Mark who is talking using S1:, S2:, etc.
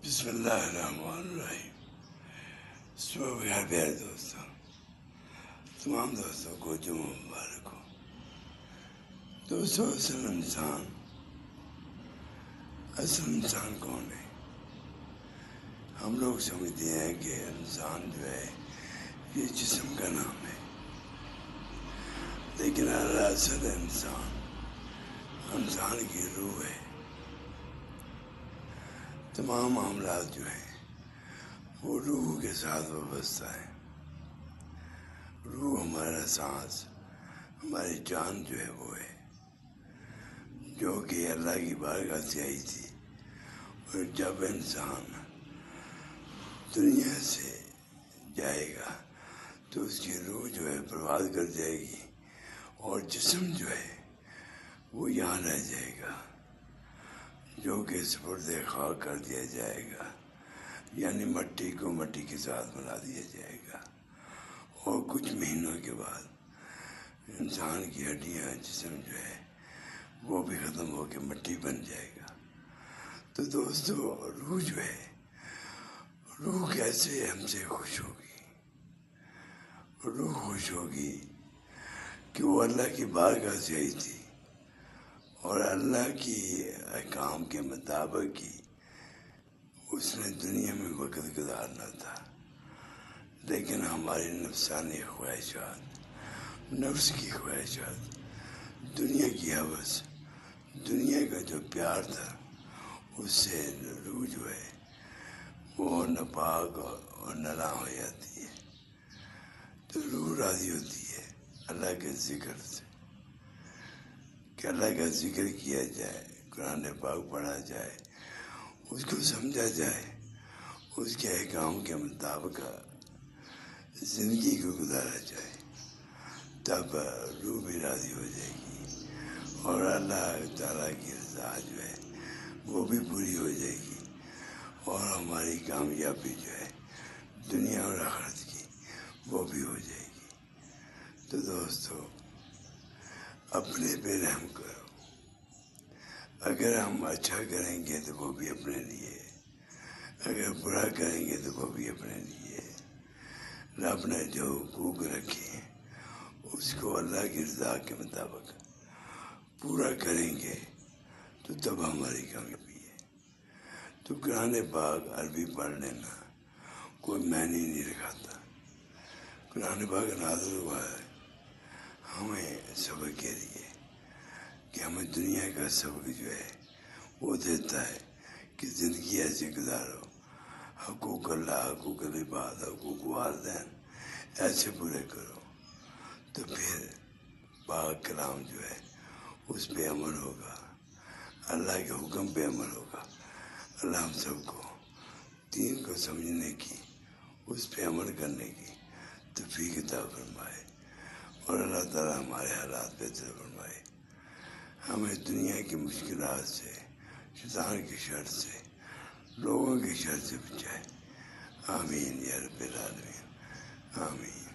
S1: بسم اللہ الرحمن الرحیم۔ صبح بخیر پیارے دوستوں، تمام دوستوں کو جمعہ مبارک ہو۔ دوستوں، اصل انسان کون ہے؟ ہم لوگ سمجھتے ہیں کہ انسان جو ہے یہ جسم کا نام ہے، لیکن اصل انسان کی روح ہے۔ تمام معاملات جو ہیں وہ روح کے ساتھ وابستہ ہیں۔ روح ہمارا سانس، ہماری جان جو ہے وہ ہے، جو کہ اللہ کی بارگاہ سے آئی تھی، اور جب انسان دنیا سے جائے گا تو اس کی روح جو ہے برباد کر جائے گی، اور جسم جو ہے وہ یہاں رہ جائے گا، جو کہ سپرد خاک کر دیا جائے گا، یعنی مٹی کو مٹی کے ساتھ ملا دیا جائے گا، اور کچھ مہینوں کے بعد انسان کی ہڈیاں، جسم جو ہے وہ بھی ختم ہو کے مٹی بن جائے گا۔ تو دوستو، روح جو ہے، روح کیسے ہم سے خوش ہوگی؟ روح خوش ہوگی کہ وہ اللہ کی بارگاہ سے آئی تھی، اور اللہ کی احکام کے مطابق ہی اس نے دنیا میں وقت گزارنا تھا، لیکن ہماری نفسانی خواہشات، نفس کی خواہشات، دنیا کی ہوس، دنیا کا جو پیار تھا، اس سے روح جو ہے وہ ناپاک اور نالاں ہو جاتی ہے۔ تو روح راضی ہوتی ہے اللہ کے ذکر سے، کہ اللہ کا ذکر کیا جائے، قرآن پاک پڑھا جائے، اس کو سمجھا جائے، اس کے احکام کے مطابق زندگی کو گزارا جائے، تب روح بھی راضی ہو جائے گی، اور اللہ تعالیٰ کی رضا جو ہے وہ بھی پوری ہو جائے گی، اور ہماری کامیابی جو ہے دنیا اور آخرت کی وہ بھی ہو جائے گی۔ تو دوستو، اپنے پہ رحم کرو۔ اگر ہم اچھا کریں گے تو وہ بھی اپنے لیے، اگر برا کریں گے تو وہ بھی اپنے لیے۔ رب نے جو حقوق رکھے ہیں اس کو اللہ کی رضا کے مطابق پورا کریں گے تو تب ہماری کامیابی ہے۔ تو قرآن پاک عربی پڑھ لینا کوئی معنی نہیں رکھاتا۔ قرآن پاک نازل ہوا ہے ہمیں سبق کے لیے، کہ ہمیں دنیا کا سبق جو ہے وہ دیتا ہے کہ زندگی ایسے گزارو، حقوق اللہ، حقوق العباد، حقوق والدین ایسے پورے کرو، تو پھر پاک کلام جو ہے اس پہ عمل ہوگا، اللہ کے حکم پہ عمل ہوگا۔ اللہ ہم سب کو دین کو سمجھنے کی، اس پہ عمل کرنے کی توفیق عطا فرمائے، اور اللہ تعالیٰ ہمارے حالات بہتر فرمائے، ہمیں دنیا کی مشکلات سے، شیطان کی شر سے، لوگوں کی شر سے بچائے۔ آمین یا رب العالمین، آمین۔